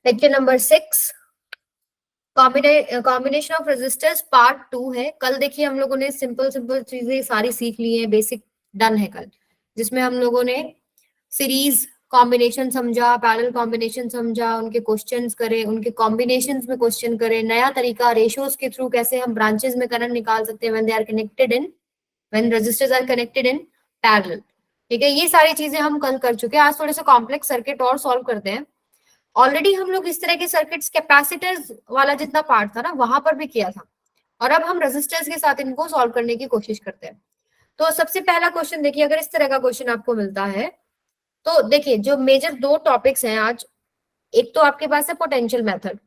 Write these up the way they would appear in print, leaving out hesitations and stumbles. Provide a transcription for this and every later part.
Lecture number 6 combination of resistors part 2 है। कल देखिए हम लोगों ने सिंपल सिंपल चीजें सारी सीख ली है, बेसिक डन है कल, जिसमें हम लोगों ने सीरीज कॉम्बिनेशन समझा, पैरेलल कॉम्बिनेशन समझा, उनके क्वेश्चंस करे, उनके कॉम्बिनेशंस में क्वेश्चन करे, नया तरीका रेशियोज के थ्रू कैसे हम ब्रांचेस में करंट निकाल सकते हैं when they are connected in, when resistors are connected in parallel. ठीक है, ये सारी चीजें हम कल कर चुके हैं। आज थोड़े से कॉम्प्लेक्स सर्किट और सॉल्व करते हैं। ऑलरेडी हम लोग इस तरह के सर्किट्स कैपेसिटर्स वाला जितना पार्ट था ना वहां पर भी किया था, और अब हम रेजिस्टर्स के साथ इनको सॉल्व करने की कोशिश करते हैं। तो सबसे पहला क्वेश्चन देखिए, अगर इस तरह का क्वेश्चन आपको मिलता है तो देखिए जो मेजर दो टॉपिक्स हैं आज, एक तो आपके पास है पोटेंशियल मेथड,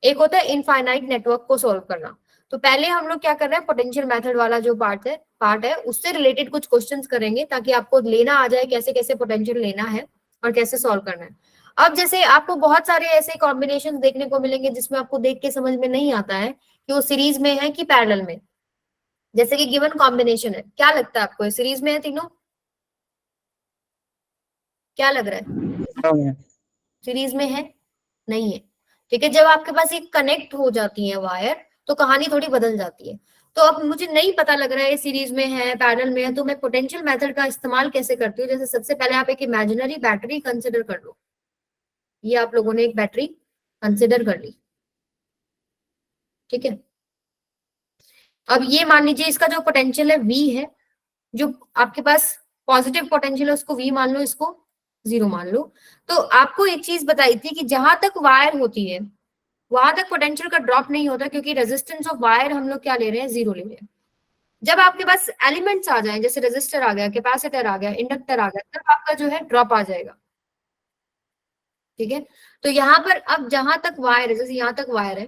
एक होता है इनफाइनाइट नेटवर्क को सॉल्व करना। तो पहले हम लोग क्या कर रहे हैं, पोटेंशियल मेथड वाला जो पार्ट है उससे रिलेटेड कुछ क्वेश्चंस करेंगे ताकि आपको लेना आ जाए कैसे कैसे पोटेंशियल लेना है और कैसे सॉल्व करना है। अब जैसे आपको बहुत सारे ऐसे कॉम्बिनेशन देखने को मिलेंगे जिसमें आपको देख के समझ में नहीं आता है कि वो सीरीज में है कि पैरेलल में। जैसे कि गिवन कॉम्बिनेशन है, क्या लगता है आपको सीरीज में है तीनों? क्या लग रहा है? सीरीज में है? नहीं है। ठीक है, जब आपके पास एक कनेक्ट हो जाती है वायर तो कहानी थोड़ी बदल जाती है। तो अब मुझे नहीं पता लग रहा है सीरीज में है पैरेलल में है, तो मैं पोटेंशियल मेथड का इस्तेमाल कैसे करती हूँ। जैसे सबसे पहले आप एक इमेजिनरी बैटरी कंसिडर कर लो। ये आप लोगों ने एक बैटरी कंसिडर कर ली, ठीक है। अब ये मान लीजिए इसका जो पोटेंशियल है V है, जो आपके पास पॉजिटिव पोटेंशियल है उसको V मान लो, इसको 0 मान लो। तो आपको एक चीज बताई थी कि जहां तक वायर होती है वहां तक पोटेंशियल का ड्रॉप नहीं होता, क्योंकि रेजिस्टेंस ऑफ वायर हम लोग क्या ले रहे हैं, 0 ले रहे हैं। जब आपके पास एलिमेंट्स आ जाए, जैसे रेजिस्टर आ गया, कैपेसिटर आ गया, इंडक्टर आ गया, तब आपका जो है ड्रॉप आ जाएगा। ठीक है, तो यहाँ पर अब जहां तक वायर है, जैसे यहाँ तक वायर है,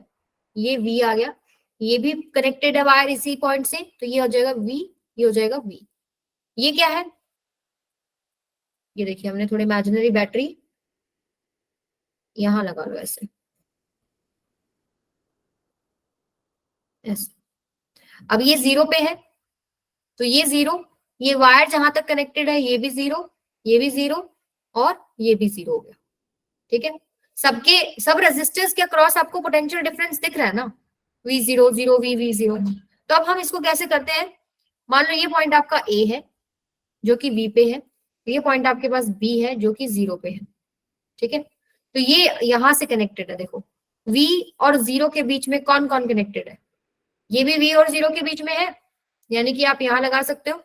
ये V आ गया, ये भी कनेक्टेड है वायर इसी पॉइंट से, तो ये हो जाएगा V, ये हो जाएगा V। ये क्या है, ये देखिए हमने थोड़ी इमेजिनरी बैटरी यहां लगा लो ऐसे, ऐसे। अब ये 0 पे है, तो ये 0, ये वायर जहां तक कनेक्टेड है ये भी 0, ये भी 0 और ये भी 0 हो गया। ठीक है, सबके सब रेजिस्टर्स के अक्रॉस आपको पोटेंशियल डिफरेंस दिख रहा है ना, V0 0 V0। तो अब हम इसको कैसे करते हैं, मान लो ये पॉइंट आपका A है जो कि V पे है, ये पॉइंट आपके पास B है जो कि 0 पे है। ठीक है, तो ये यहां से कनेक्टेड है। देखो V और 0 के बीच में कौन कौन कनेक्टेड है, ये भी V और 0 के बीच में है, यानी कि आप यहां लगा सकते हो,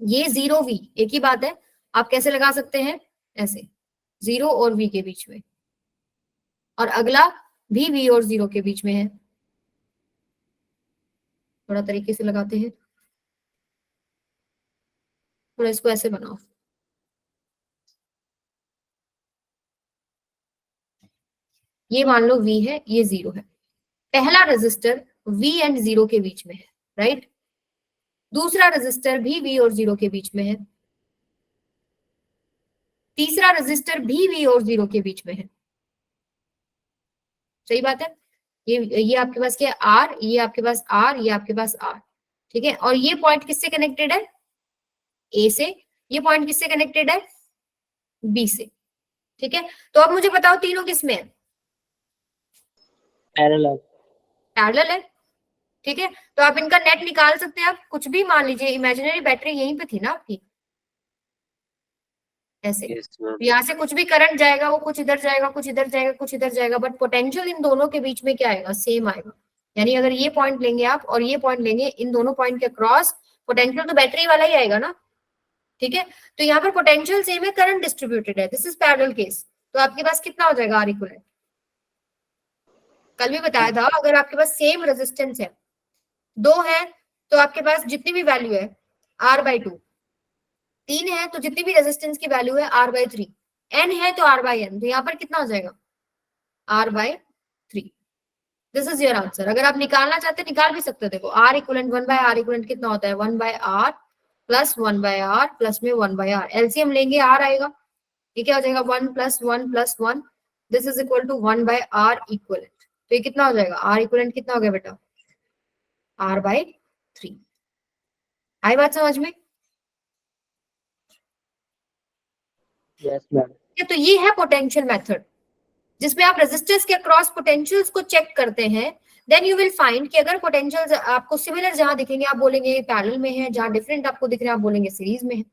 ये 0 V एक ही बात है। आप कैसे लगा सकते हैं, ऐसे 0 और V के बीच में, और अगला भी V और 0 के बीच में है। थोड़ा तरीके से लगाते हैं, थोड़ा इसको ऐसे बनाओ, ये मान लो V है, ये 0 है। पहला रेजिस्टर V एंड 0 के बीच में है, राइट। दूसरा रेजिस्टर भी V और 0 के बीच में है। तीसरा रेजिस्टर भी V और 0 के बीच में है। सही बात है, ये आपके पास क्या है, R, ये आपके पास R, ये आपके पास R। ठीक है, और ये पॉइंट किससे कनेक्टेड है, A से। ये पॉइंट किससे कनेक्टेड है, B से। ठीक है, तो अब मुझे बताओ तीनों किस में है, पैरेलल। पैरेलल है। ठीक है, तो आप इनका नेट निकाल सकते हैं। आप कुछ भी मान लीजिए, इमेजिनरी बैटरी यहीं पे थी ना आपकी, ऐसे। यहाँ से कुछ भी करंट जाएगा वो कुछ इधर जाएगा, कुछ इधर जाएगा, कुछ इधर जाएगा, बट पोटेंशियल इन दोनों के बीच में क्या आएगा, सेम आएगा। यानी अगर ये पॉइंट लेंगे आप और ये पॉइंट लेंगे, इन दोनों पॉइंट के क्रॉस पोटेंशियल तो बैटरी वाला ही आएगा ना। ठीक है, तो यहाँ पर पोटेंशियल सेम है, करंट डिस्ट्रीब्यूटेड है, दिस इज पैरेलल केस। तो आपके पास कितना हो जाएगा, आर इक्विवेलेंट। कल भी बताया था, अगर आपके पास सेम रेजिस्टेंस है, 2 है तो आपके पास जितनी भी वैल्यू है R/2, 3 है तो जितनी भी रेजिस्टेंस की वैल्यू है R/3, n है तो R/n, तो यहाँ पर कितना हो जाएगा, R/3। This is your answer. अगर आप निकालना चाहते निकाल भी सकते हो। देखो R इक्वलेंट 1/R इक्वलेंट कितना होता है, 1/R प्लस 1/R प्लस में 1/R। एलसीएम लेंगे R आएगा, ये क्या हो जाएगा, 1 + 1 + 1, this is equal to 1/R equivalent. तो ये कितना हो जाएगा, R इक्वलेंट कितना हो गया बेटा, R/3। आई बात समझ में? Yes ma'am. तो ये है पोटेंशियल मेथड, जिसमें आप रेजिस्टर्स के अक्रॉस पोटेंशियल्स को चेक करते हैं, देन यू विल फाइंड कि अगर पोटेंशियल्स आपको सिमिलर जहां दिखेंगे आप बोलेंगे पैरेलल में है, जहां डिफरेंट आपको दिख रहे हैं आप बोलेंगे सीरीज में है।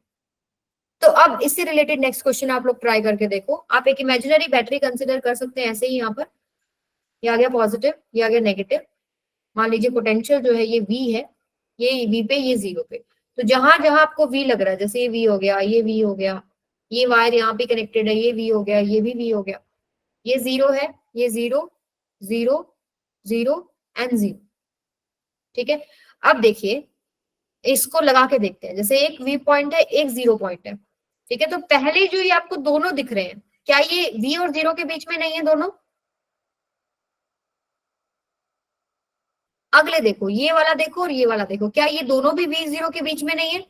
तो अब इससे रिलेटेड नेक्स्ट क्वेश्चन आप लोग ट्राई करके देखो। आप एक इमेजिनरी बैटरी कंसिडर कर सकते हैं ऐसे ही, यहाँ पर ये आ गया पॉजिटिव, ये आ गया नेगेटिव। मान लीजिए पोटेंशियल जो है ये V है, ये V पे, ये 0 पे। तो जहां जहां आपको V लग रहा है, जैसे ये V हो गया, ये V हो गया, ये वायर यहाँ पे कनेक्टेड है, ये V हो गया, ये भी V हो गया, ये 0 है, ये 0 0 0 एंड 0। ठीक है, अब देखिए इसको लगा के देखते हैं। जैसे एक V पॉइंट है, एक 0 पॉइंट है। ठीक है, तो पहले जो ये आपको दोनों दिख रहे हैं, क्या ये V और 0 के बीच में नहीं है दोनों? अगले देखो, ये वाला देखो और ये वाला देखो, क्या ये दोनों भी V 0 के बीच में नहीं है?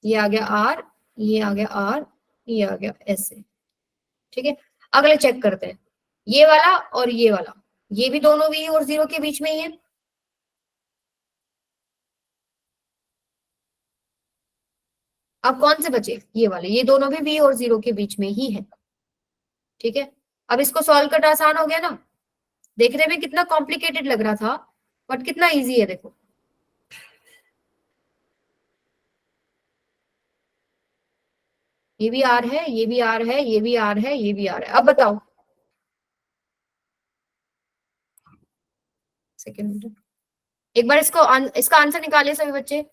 ये आ गया R, ये आ गया R, ये आ गया ऐसे। ठीक है, अगले चेक करते हैं, ये वाला और ये वाला, ये भी दोनों V और 0 के बीच में ही है। अब कौन से बचे? ये वाले, ये दोनों भी V और 0 के बीच में ही है। ठीक है, अब इसको सॉल्व करना आसान हो गया ना? देखने में कितना कॉम्प्लिकेटेड लग रहा था, बट कितना इजी है देखो। ये भी R है, ये भी R है, ये भी R है, ये भी R है। अब बताओ, सेकेंड, एक बार इसको इसका आंसर निकालिए सभी बच्चे।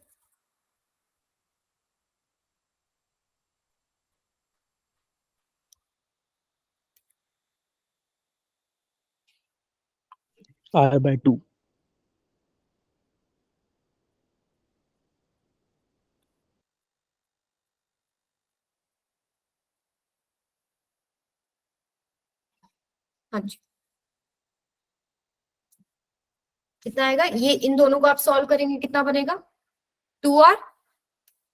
R/2। हाँ जी, कितना आएगा? ये इन दोनों को आप सॉल्व करेंगे कितना बनेगा? 2R,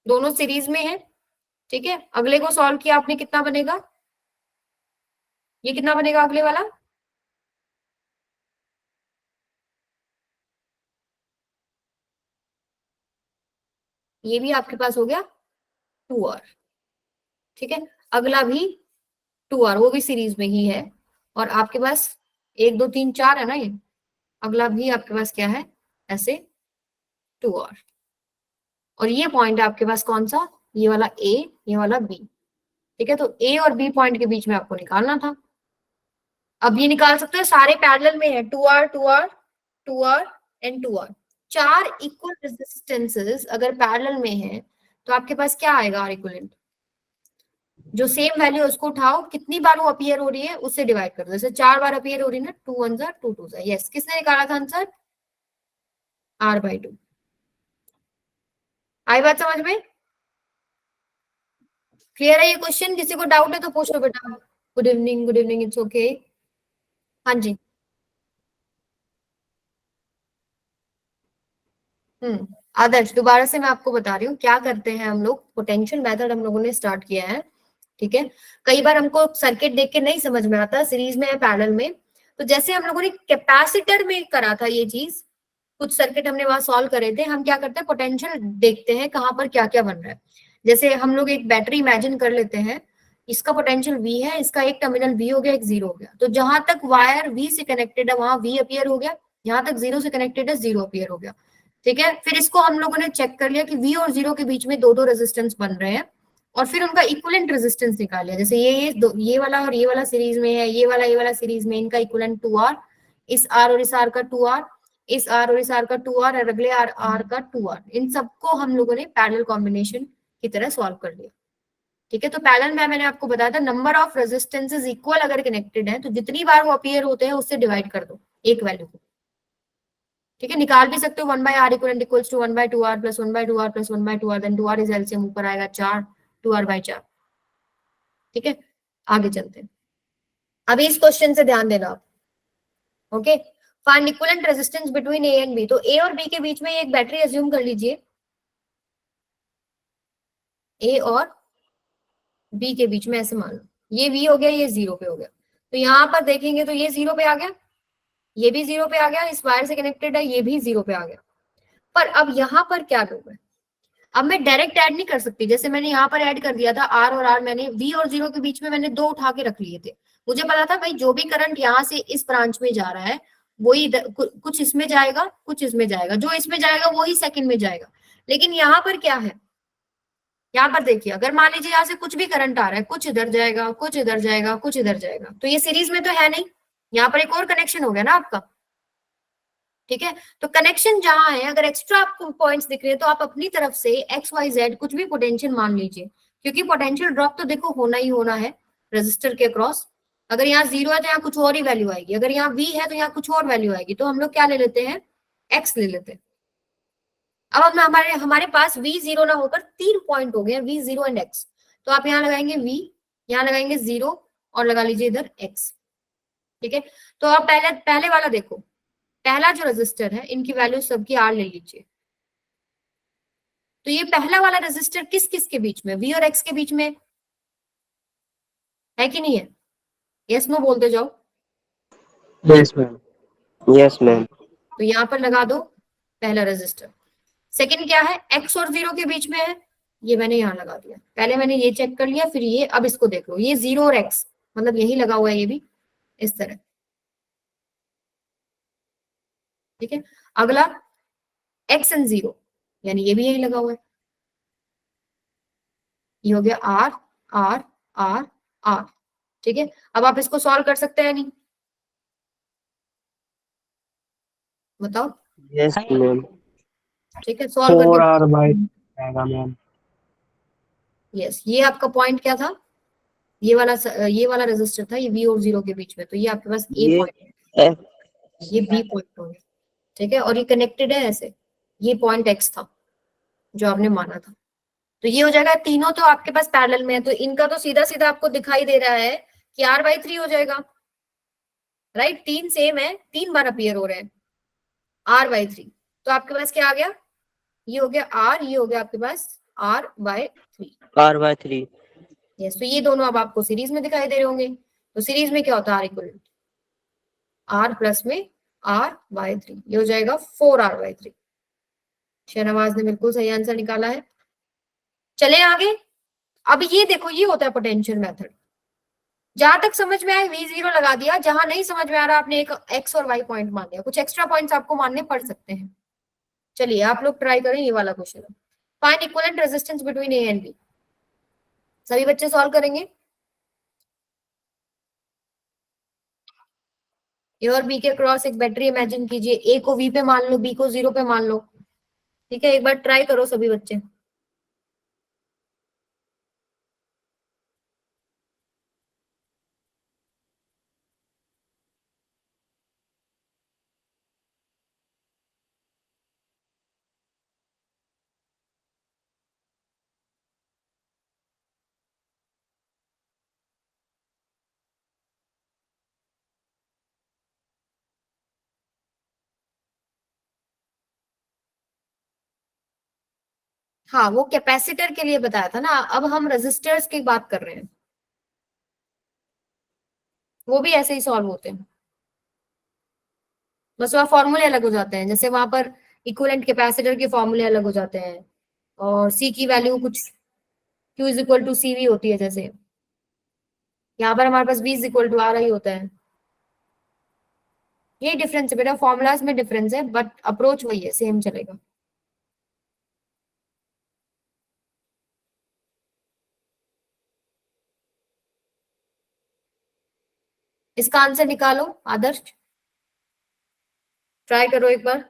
दोनों सीरीज में है। ठीक है, अगले को सॉल्व किया आपने, कितना बनेगा? ये कितना बनेगा अगले वाला? ये भी आपके पास हो गया 2R। ठीक है, अगला भी 2R, वो भी सीरीज में ही है। और आपके पास 1 2 3 4 है ना ये, अगला भी आपके पास क्या है? ऐसे 2R। और ये पॉइंट है आपके पास कौन सा? ये वाला A, ये वाला B। ठीक है, तो A और B पॉइंट के बीच में आपको निकालना था। अब ये निकाल सकते हो, सारे पैरेलल में है, 2R 2R 2R and 2R। 4 equal resistances अगर पैरेलल में है तो आपके पास क्या आएगा? R equivalent. जो सेम वैल्यू है उसको उठाओ, कितनी बार वो अपीयर हो रही है उससे डिवाइड कर दो। जैसे 4 बार अपीयर हो रही है ना, 2 1 जा 2 2 जा। यस, किसने निकाला था आंसर? R/2। आई बात समझ में? क्लियर है ये क्वेश्चन? किसी को डाउट है तो पूछ लो बेटा। Good evening, good evening, it's okay. हाँ जी। आदर्श, दोबारा से मैं आपको बता रही हूँ क्या करते हैं हम लोग। पोटेंशियल मेथड हम लोगों ने स्टार्ट किया है। ठीक है, कई बार हमको सर्किट देख के नहीं समझ में आता सीरीज में है पैरेलल में। तो जैसे हम लोगों ने कैपेसिटर में करा था ये चीज, कुछ सर्किट हमने वहां सॉल्व करे थे। हम क्या करते हैं, पोटेंशियल देखते हैं कहाँ पर क्या क्या बन रहा है। जैसे हम लोग एक बैटरी इमेजिन कर लेते हैं, इसका पोटेंशियल V है, इसका एक टर्मिनल V हो गया, एक 0 हो गया। तो जहां तक वायर V से कनेक्टेड है वहां V अपीयर हो गया, जहां तक 0 से कनेक्टेड है 0 अपीयर हो गया। ठीक है, फिर इसको हम लोगों ने चेक कर लिया कि V और 0 के बीच में दो दो रेजिस्टेंस बन रहे हैं, और फिर उनका इक्विवेलेंट रेजिस्टेंस निकाल लिया। जैसे ये वाला और ये वाला सीरीज में है, ये वाला सीरीज में, इनका इक्विवेलेंट 2R, इस R और इस R का 2R, इस R और इस R का 2R, और अगले R का 2R। इन सबको हम लोगों ने पैरेलल कॉम्बिनेशन की तरह सॉल्व कर लिया। ठीक है, तो पैरेलल में मैंने आपको बताया था नंबर ऑफ रेजिस्टेंसेस इक्वल अगर कनेक्टेड है तो जितनी बार वो अपीयर होते हैं उससे डिवाइड कर दो एक वैल्यू को। ठीक है, निकाल भी सकते हो 1/R equal equals to 1/2R plus 1/2R plus 1/2R, then 2R is LCM, ऊपर आएगा 4, 2R/4। ठीक है, आगे चलते हैं। अभी इस क्वेश्चन से ध्यान देना आप। Okay, find equivalent resistance between A and B. तो ए और बी के बीच में एक बैटरी अज्यूम कर लीजिए, ए और बी के बीच में ऐसे मान लो, ये V हो गया, ये 0 पे हो गया। तो यहाँ पर देखेंगे तो ये 0 पे आ गया, ये भी 0 पे आ गया, इस वायर से कनेक्टेड है, ये भी 0 पे आ गया। पर अब यहाँ पर क्या लोग है, अब मैं डायरेक्ट ऐड नहीं कर सकती, जैसे मैंने यहाँ पर ऐड कर दिया था आर और आर, मैंने वी और जीरो के बीच में मैंने 2 उठा के रख लिए थे। मुझे पता था भाई जो भी करंट यहाँ से इस ब्रांच में जा रहा है वही कुछ इसमें जाएगा, कुछ इसमें जाएगा, जो इसमें जाएगा वही सेकंड में जाएगा। लेकिन यहाँ पर क्या है, यहाँ पर देखिए, अगर मान लीजिए यहाँ से कुछ भी करंट आ रहा है, कुछ इधर जाएगा, कुछ इधर जाएगा, कुछ इधर जाएगा, तो ये सीरीज में तो है नहीं, यहाँ पर एक और कनेक्शन हो गया ना आपका। ठीक है, तो कनेक्शन जहां है, अगर एक्स्ट्रा आपको पॉइंट्स दिख रहे हैं तो आप अपनी तरफ से एक्स वाई जेड कुछ भी पोटेंशियल मान लीजिए, क्योंकि पोटेंशियल ड्रॉप तो देखो होना ही होना है रेजिस्टर के क्रॉस। अगर यहाँ 0 है तो यहाँ कुछ और ही वैल्यू आएगी, अगर यहाँ वी है तो यहाँ कुछ और वैल्यू आएगी, तो हम लोग क्या ले लेते हैं, एक्स ले लेते हैं। अब हम हमारे हमारे पास वी जीरो ना होकर 3 पॉइंट हो गए, वी जीरो एंड एक्स, तो आप यहाँ लगाएंगे वी, यहाँ लगाएंगे 0 और लगा लीजिए इधर एक्स। ठीक है, तो आप पहले पहले वाला देखो, पहला जो रेजिस्टर है इनकी वैल्यू सबकी आर ले लीजिए। तो ये पहला वाला रेजिस्टर किस किस के बीच में, वी और एक्स के बीच में है कि नहीं है? यस नो बोलते जाओ। Yes, ma'am. Yes ma'am. तो यहाँ पर लगा दो पहला रेजिस्टर। सेकंड क्या है, एक्स और जीरो के बीच में है, ये मैंने यहाँ लगा दिया। पहले मैंने ये चेक कर लिया, फिर ये, अब इसको देख लो, ये 0 और एक्स मतलब यही लगा हुआ है, ये भी इस तरह। ठीक है, अगला एक्स एंड 0, यानी ये भी यही लगा हुआ है, ये हो गया आर आर आर आर। ठीक है, अब आप इसको सॉल्व कर सकते हैं नहीं, बताओ। Yes ma'am. ठीक है, सॉल्व 4R by करके, आएगा मैम। यस, ये आपका पॉइंट क्या था, ये वाला रेजिस्टर था, ये वी और 0 के बीच में, तो ये आपके पास ए ये पॉइंट है, एफ ये बी पॉइंट हो गया। ठीक है, और ये कनेक्टेड है ऐसे, ये पॉइंट एक्स था जो आपने माना था। तो ये हो जाएगा, तीनों तो आपके पास पैरेलल में है, तो इनका तो सीधा सीधा आपको दिखाई दे रहा है कि आर बाई 3 हो जाएगा, राइट। 3 सेम है, 3 बार अपीयर हो रहे हैं, आर बाई 3। तो आपके पास क्या आ गया, ये हो गया आर, ये हो गया आपके पास R by 3। R by 3। Yes, तो ये दोनों अब आपको सीरीज में दिखाई दे रहे होंगे। तो सीरीज में क्या होता है, आर इक्वल आर प्लस में आर बाय 3, ये हो जाएगा 4R बाय 3। शहनवाज ने बिल्कुल सही आंसर निकाला है। चले आगे, अब ये देखो, ये होता है पोटेंशियल मेथड। जहां तक समझ में आए वी जीरो लगा दिया, जहां नहीं समझ में आ रहा आपने एक एक्स और वाई पॉइंट मान लिया, कुछ एक्स्ट्रा पॉइंट्स आपको मानने पड़ सकते हैं। चलिए आप लोग ट्राई करें ये वाला question, find equivalent resistance between A and B. सभी बच्चे सॉल्व करेंगे। ए और बी के क्रॉस एक बैटरी इमेजिन कीजिए, ए को वी पे मान लो, बी को 0 पे मान लो। ठीक है, एक बार ट्राई करो सभी बच्चे। हाँ, वो कैपेसिटर के लिए बताया था ना, अब हम रेजिस्टर्स की बात कर रहे हैं, वो भी ऐसे ही सॉल्व होते हैं, बस वहाँ फॉर्मूले अलग हो जाते हैं। जैसे वहां पर इक्विवेलेंट कैपेसिटर के फॉर्मूले अलग हो जाते हैं, और सी की वैल्यू कुछ Q is equal to C V होती है, जैसे यहाँ पर हमारे पास V is equal to R ही होता है। ये डिफरेंस है बेटा, फॉर्मूलाज में डिफरेंस है, बट अप्रोच वही है, सेम चलेगा। इसका आंसर निकालो आदर्श, ट्राई करो एक बार।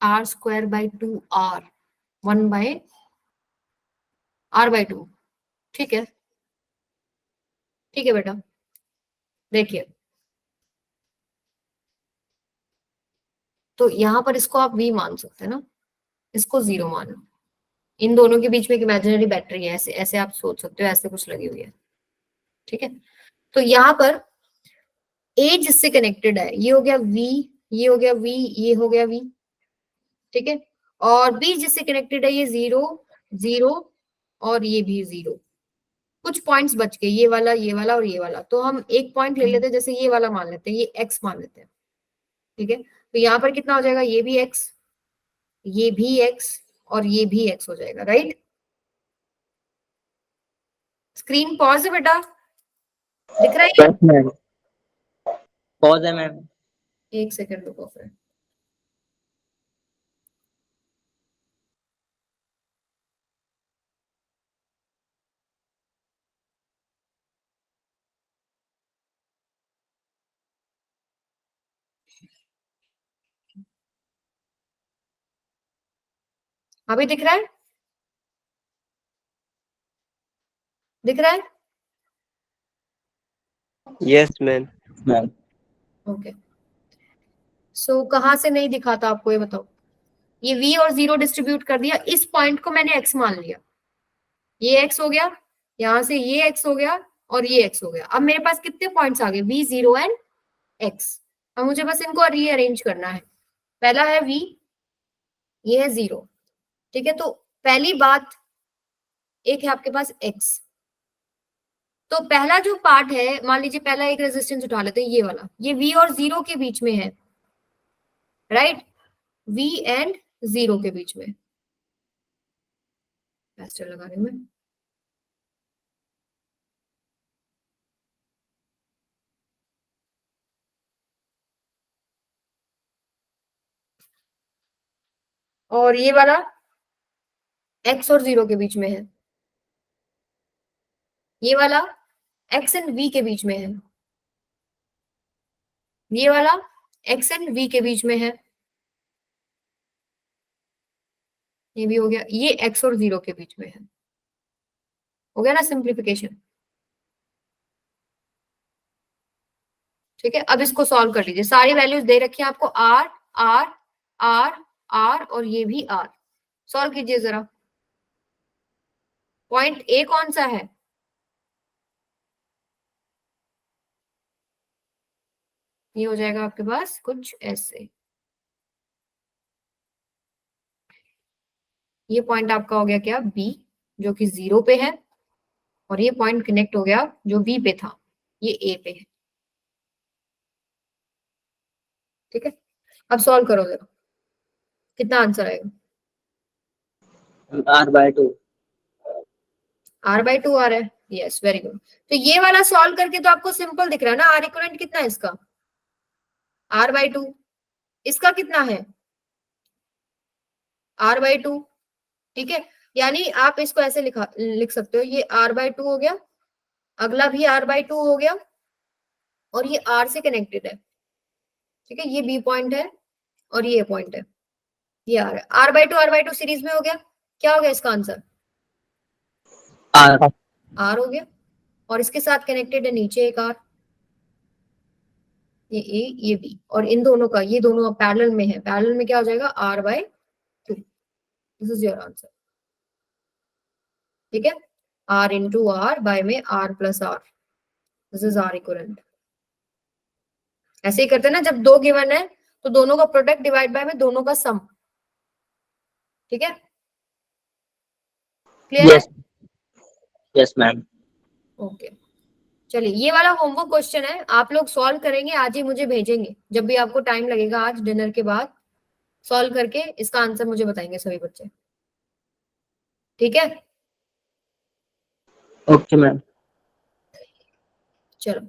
R square by 2r 1 by r by 2। ठीक है, ठीक है बेटा, देखिए तो यहां पर इसको आप v मान सकते हैं ना, इसको 0 मान लो। इन दोनों के बीच में एक इमेजिनरी बैटरी है, ऐसे ऐसे आप सोच सकते हो, ऐसे कुछ लगी हुई है। ठीक है, तो यहाँ पर ए जिससे कनेक्टेड है ये हो गया v, ये हो गया v, ये हो गया v। ठीक है, और b जिससे कनेक्टेड है ये 0 0 और ये भी 0। कुछ पॉइंट्स बच गए, ये वाला और ये वाला। तो हम एक पॉइंट ले लेते हैं, जैसे ये वाला मान लेते हैं, ये x मान लेते हैं। ठीक है, तो यहाँ पर कितना हो जाएगा, ये भी x, ये भी x और ये भी x हो जाएगा। राइट, स्क्रीन पॉज है बेटा, दिख रहा है? Yes, ma'am. पॉज है मैम। एक सेकंड रुको फिर। अभी दिख रहा है? दिख रहा है? Yes ma'am. मैम ओके, सो कहाँ से नहीं दिखाता आपको ये बताओ। ये v और 0 डिस्ट्रीब्यूट कर दिया, इस पॉइंट को मैंने x मान लिया, ये x हो गया, यहां से ये x हो गया और ये x हो गया। अब मेरे पास कितने पॉइंट्स आ गए, v 0 एंड x। अब मुझे बस इनको रीअरेंज करना है। पहला है v, ये है 0। ठीक है, तो पहली बात, एक है आपके पास x। तो पहला जो पार्ट है, मान लीजिए पहला एक रेजिस्टेंस उठा लेते हैं, ये वाला, ये v और 0 के बीच में है। राइट, v एंड 0 के बीच में। कैस्टर लगा रही हूं मैं। और ये वाला x और 0 के बीच में है, ये वाला x एंड v के बीच में है, ये वाला x एंड v के बीच में है, ये भी हो गया, ये x और 0 के बीच में है। हो गया ना सिंप्लीफिकेशन? ठीक है, अब इसको सॉल्व कर लीजिए। सारी वैल्यूज दे रखी है आपको, r r r r और ये भी r। सॉल्व कीजिए जरा। पॉइंट ए कौन सा है? ये हो जाएगा आपके पास कुछ ऐसे। ये पॉइंट आपका हो गया क्या, बी, जो कि 0 पे है, और ये पॉइंट कनेक्ट हो गया जो बी पे था, ये ए पे है। ठीक है, अब सॉल्व करो जरा, कितना आंसर आएगा? r/2। r/2 आ रहा है, यस, वेरी गुड। तो ये वाला सॉल्व करके तो आपको सिंपल दिख रहा है ना, आर इक्वलेंट कितना है इसका, r/2। इसका कितना है, r/2। ठीक है, यानी आप इसको ऐसे लिख सकते हो, ये r/2 हो गया, अगला भी r/2 हो गया, और ये r से कनेक्टेड है। ठीक है, ये बी पॉइंट है और ये पॉइंट है, ये r/2 सीरीज में हो गया। क्या हो गया इसका आंसर, r। r हो गया, और इसके साथ कनेक्टेड है नीचे एक r, ये a ये b, और इन दोनों का, ये दोनों पैरेलल में है, पैरेलल में क्या हो जाएगा, r/2। This is your answer. ठीक है, r इंटू r बाय में r plus r, this is r equivalent. ऐसे ही करते हैं ना, जब दो गिवन है तो दोनों का प्रोडक्ट डिवाइड बाय में दोनों का सम। ठीक है, क्लियर है? Yes ma'am. ओके, चलिए ये वाला होमवर्क क्वेश्चन है, आप लोग सॉल्व करेंगे, आज ही मुझे भेजेंगे, जब भी आपको टाइम लगेगा आज डिनर के बाद, सॉल्व करके इसका आंसर मुझे बताएंगे सभी बच्चे। ठीक है, ओके मैम। चलो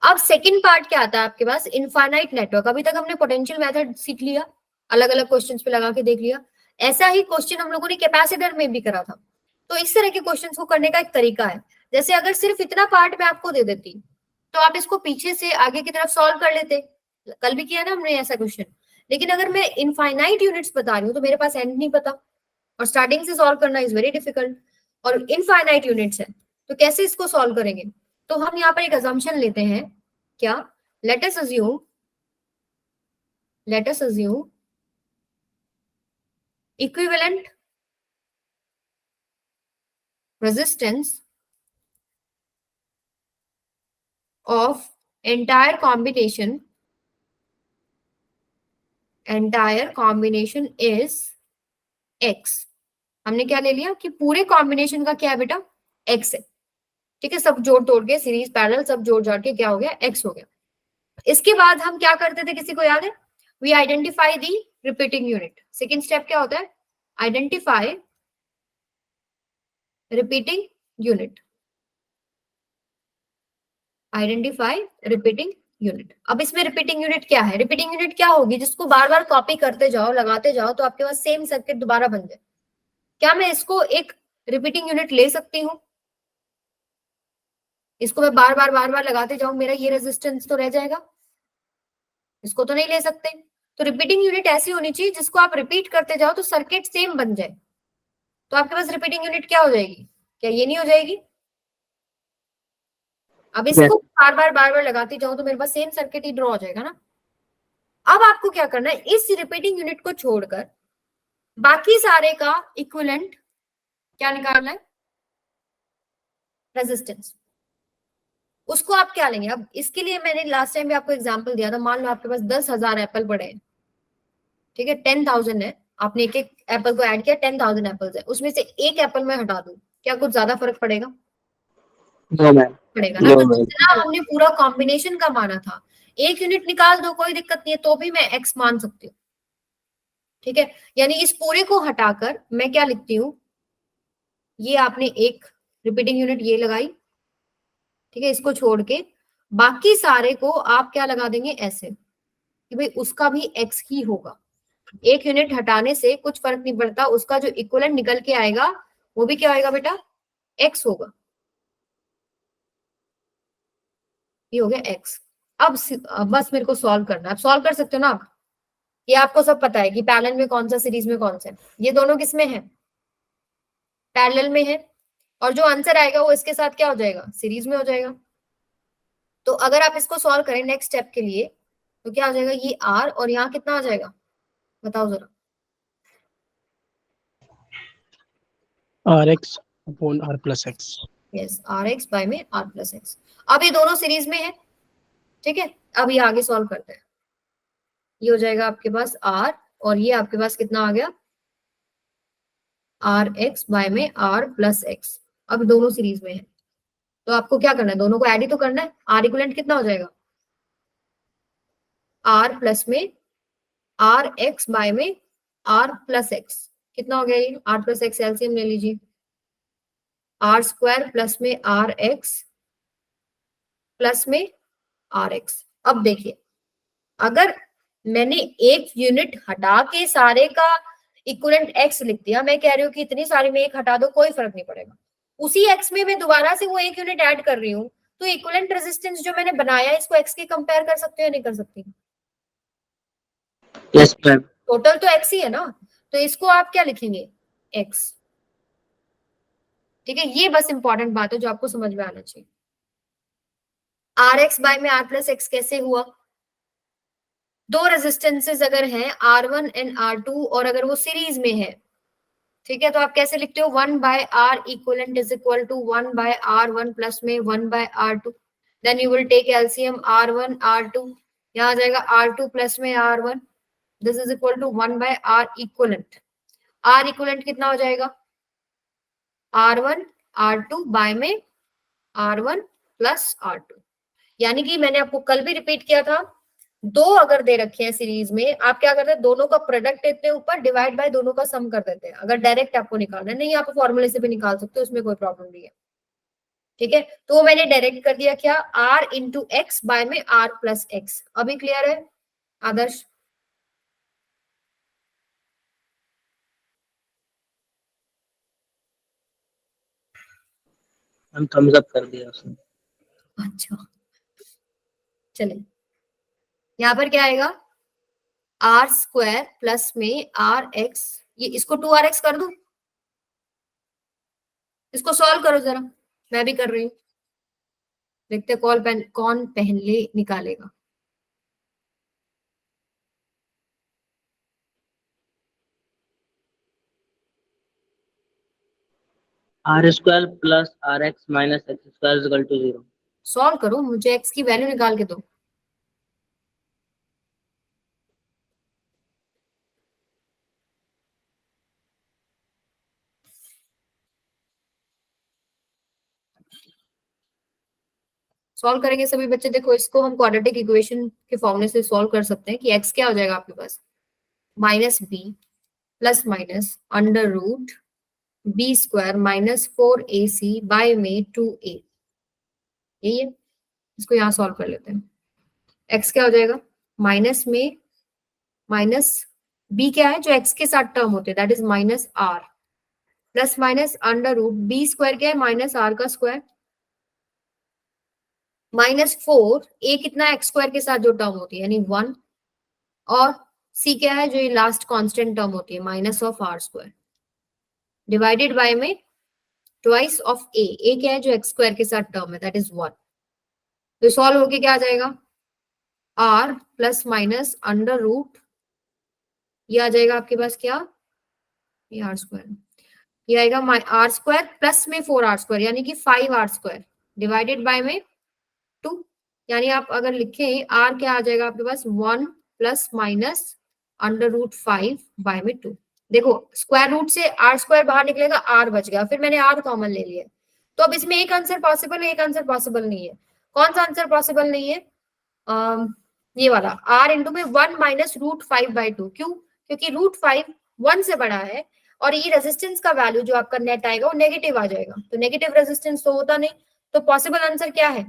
अब सेकंड पार्ट क्या आता है आपके पास, इनफाइनाइट नेटवर्क। अभी तक हमने पोटेंशियल मेथड सीख लिया, अलग अलग क्वेश्चंस पे लगा के देख लिया। ऐसा ही क्वेश्चन हम लोगों ने कैपेसिटर में भी करा था। तो इस तरह के क्वेश्चंस को करने का एक तरीका है, जैसे अगर सिर्फ इतना पार्ट मैं आपको दे देती तो आप इसको पीछे से आगे की तरफ सॉल्व कर लेते, कल भी किया ना हमने ऐसा क्वेश्चन। लेकिन अगर मैं इनफाइनाइट यूनिट्स बता रही हूँ तो मेरे पास एंड नहीं पता, और स्टार्टिंग से सॉल्व करना इज वेरी डिफिकल्ट, और इनफाइनाइट यूनिट्स है, तो कैसे इसको सॉल्व करेंगे? तो हम यहाँ पर एक अजम्पशन लेते हैं, क्या? Late us assume equivalent resistance of entire combination is x। हमने क्या ले लिया कि पूरे कॉम्बिनेशन का क्या है बेटा? x है, ठीक है। सब जोड़ तोड़ के, सीरीज पैरेलल सब जोड़ जाड़ के क्या हो गया? x हो गया। इसके बाद हम क्या करते थे, किसी को याद है? We identify the repeating unit. Second step क्या होता है? Identify repeating unit, identify repeating unit. अब इसमें रिपीटिंग यूनिट क्या है? रिपीटिंग यूनिट क्या होगी? जिसको बार बार कॉपी करते जाओ, लगाते जाओ, तो आपके पास सेम सर्किट दोबारा बन जाए। क्या मैं इसको एक रिपीटिंग यूनिट ले सकती हूँ? इसको मैं बार बार लगाते जाऊं, मेरा ये रेजिस्टेंस तो रह जाएगा, इसको तो नहीं ले सकते। तो रिपीटिंग यूनिट ऐसी होनी चाहिए जिसको आप रिपीट करते जाओ तो सर्किट सेम बन जाए। तो आपके पास रिपीटिंग यूनिट क्या हो जाएगी? क्या ये नहीं हो जाएगी? अब इसको बार बार लगाती जाऊं तो मेरे पास सेम सर्किट ही ड्रॉ हो जाएगा ना। अब आपको क्या करना है, इस रिपीटिंग यूनिट को छोड़कर बाकी सारे का इक्विवेलेंट क्या निकालना है? रेजिस्टेंस। उसको आप क्या लेंगे? अब इसके लिए मैंने लास्ट टाइम भी आपको एग्जांपल दिया था। मान लो आपके पास 10,000 एप्पल पड़े हैं, ठीक है, 10,000 है, आपने एक एक एप्पल को ऐड किया, 10,000 एप्पल्स है, उसमें से एक एप्पल मैं हटा दूं, क्या कुछ ज्यादा फर्क पड़ेगा? No ma'am. पड़ेगा ना। तो जितना हमने पूरा कॉम्बिनेशन का माना था, एक यूनिट निकाल दो, कोई दिक्कत नहीं है, तो भी मैं एक्स मान सकती हूँ, ठीक है। यानी इस पूरे को हटाकर मैं क्या लिखती हूँ, ये आपने एक रिपीटिंग यूनिट ये लगाई, ठीक है, इसको छोड़ के बाकी सारे को आप क्या लगा देंगे? ऐसे कि भाई उसका भी एक्स ही होगा। एक यूनिट हटाने से कुछ फर्क नहीं पड़ता, उसका जो इक्विवेलेंट निकल के आएगा वो भी क्या आएगा बेटा? एक्स होगा। ये हो गया एक्स। अब बस मेरे को सॉल्व करना है। आप सॉल्व कर सकते हो ना आप? ये आपको सब पता है कि पैरेलल में कौन सा, सीरीज में कौन सा है। ये दोनों किस में है? पैरेलल में है, और जो आंसर आएगा वो इसके साथ क्या हो जाएगा? सीरीज में हो जाएगा। तो अगर आप इसको सॉल्व करें नेक्स्ट स्टेप के लिए, तो क्या हो जाएगा? ये आर, और यहाँ कितना आ जाएगा? बताओ जरा। R X upon R plus X. Yes, R X by में आर प्लस एक्स। अब ये दोनों सीरीज में है, ठीक है। अब ये आगे सॉल्व करते हैं। ये हो जाएगा आपके पास आर, और ये आपके पास कितना आ गया? आर एक्स बाय में आर प्लस एक्स। अब दोनों सीरीज में है, तो आपको क्या करना है? दोनों को ऐड ही तो करना है। आर इक्विवेलेंट कितना हो जाएगा? आर प्लस में आर एक्स बाय में आर प्लस एक्स। कितना हो गया ये? आर प्लस एक्स एलसीएम ले लीजिए, आर स्क्वायर प्लस में आर एक्स प्लस में आर एक्स। अब देखिए, अगर मैंने एक यूनिट हटा के सारे का इक्विवेलेंट एक्स लिख दिया, मैं कह रही हूँ कि इतनी सारी में एक हटा दो, कोई फर्क नहीं पड़ेगा। उसी एक्स में मैं दोबारा से वो एक यूनिट ऐड कर रही हूँ, तो इक्विवेलेंट रेजिस्टेंस जो मैंने बनाया इसको एक्स के कंपेयर कर सकते हो या नहीं कर सकती? Yes, ma'am. टोटल तो एक्स ही है ना, तो इसको आप क्या लिखेंगे? एक्स, ठीक है। ये बस इंपॉर्टेंट बात है जो आपको समझ में आना चाहिए। आर एक्स बाय में आर प्लस एक्स कैसे हुआ? दो रेजिस्टेंसेस अगर हैं R1 एंड R2, और अगर वो सीरीज में है, ठीक है, तो आप कैसे लिखते हो? 1 by R equivalent is equal to 1 by R1 plus में 1 by R2। Then you will take LCM R1 R2, यहाँ आ जाएगा R2 प्लस में R1, this is equal to 1 by R equivalent. R equivalent कितना हो जाएगा? R1 R2 बाय में R1 plus R2। यानी कि मैंने आपको कल भी रिपीट किया था, दो अगर दे रखे हैं सीरीज में, आप क्या करते हैं? दोनों का प्रोडक्ट लेते हैं ऊपर, डिवाइड बाय दोनों का सम कर देते हैं। अगर डायरेक्ट आपको निकालना है, नहीं आप फॉर्मूले से भी निकाल सकते हो, उसमें कोई प्रॉब्लम नहीं है, ठीक है। तो मैंने डायरेक्ट कर दिया क्या? आर इंटू एक्स बाय में आर प्लस एक्स। अभी क्लियर है आदर्श? हम थम्स अप कर दिया उसने। अच्छा, चले, यहाँ पर क्या आएगा? आर स्क्वायर प्लस में आर एक्स, ये इसको 2rx कर दूं, इसको सॉल्व करो जरा, मैं भी कर रही हूँ, देखते हैं कौन पहले निकालेगा। R square plus R X minus X square is equal to 0। Solve करो, मुझे एक्स की वैल्यू निकाल के दो। सॉल्व करेंगे सभी बच्चे, देखो इसको हम क्वाड्रेटिक इक्वेशन के फॉर्मूले से सॉल्व कर सकते हैं कि एक्स क्या हो जाएगा आपके पास, minus B plus minus under root B square minus 4ac by में 2a, यही है। इसको यहाँ सॉल्व कर लेते हैं। एक्स क्या हो जाएगा, माइनस में माइनस बी क्या है जो एक्स के साथ टर्म होते हैं, that is minus R plus minus under root B square क्या है, माइनस आर का स्क्वायर माइनस 4 ए कितना एक्स स्क्वायर के साथ जो टर्म होती है यानी 1, और सी क्या है जो ये लास्ट कांस्टेंट टर्म होती है minus of R square divided by में ट्वाइस ऑफ ए क्या है जो एक्स स्क्वायर के साथ टर्म है दैट इज 1। तो सॉल्व होके क्या आ जाएगा, R plus minus under root, ये आ जाएगा आपके पास क्या, ये आर स्क्वायर, ये आएगा आर स्क्वायर प्लस में 4r स्क्वायर यानी कि 5r स्क्वायर डिवाइडेड बाय में 2, यानी आप अगर लिखें आर क्या आ जाएगा आपके पास 1 plus minus under root 5 by में 2। देखो स्क्वायर रूट से आर स्क्वायर बाहर निकलेगा, आर बच गया, फिर मैंने आर कॉमन ले लिया। तो अब इसमें एक आंसर पॉसिबल है, एक आंसर पॉसिबल नहीं है। कौन सा आंसर पॉसिबल नहीं है, ये वाला आर इंटू में 1 माइनस रूट 5 बाई 2। क्यों, क्योंकि रूट 5 1 से बड़ा है और ये रेजिस्टेंस का वैल्यू जो आपका नेट आएगा वो नेगेटिव आ जाएगा, तो नेगेटिव रेजिस्टेंस तो होता नहीं। तो पॉसिबल आंसर क्या है,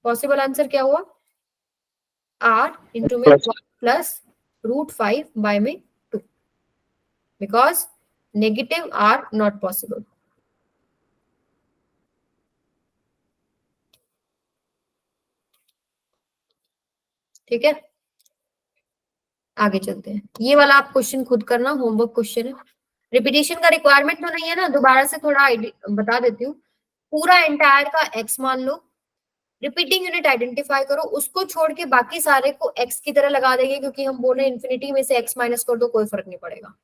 पॉसिबल आंसर क्या हुआ, आर इंटू में प्लस रूट 5 बाय में 2, because negative R not possible. ठीक है, आगे चलते हैं। ये वाला आप क्वेश्चन खुद करना, होमवर्क क्वेश्चन है, रिपीटेशन का रिक्वायरमेंट तो नहीं है ना, दोबारा से थोड़ा बता देती हूँ। पूरा एंटायर का एक्स मान लो, रिपीटिंग यूनिट आइडेंटिफाई करो, उसको छोड़ के बाकी सारे को एक्स की तरह लगा देंगे, क्योंकि हम बोले इन्फिनिटी में से एक्स माइनस कर दो कोई फर्क नहीं पड़ेगा।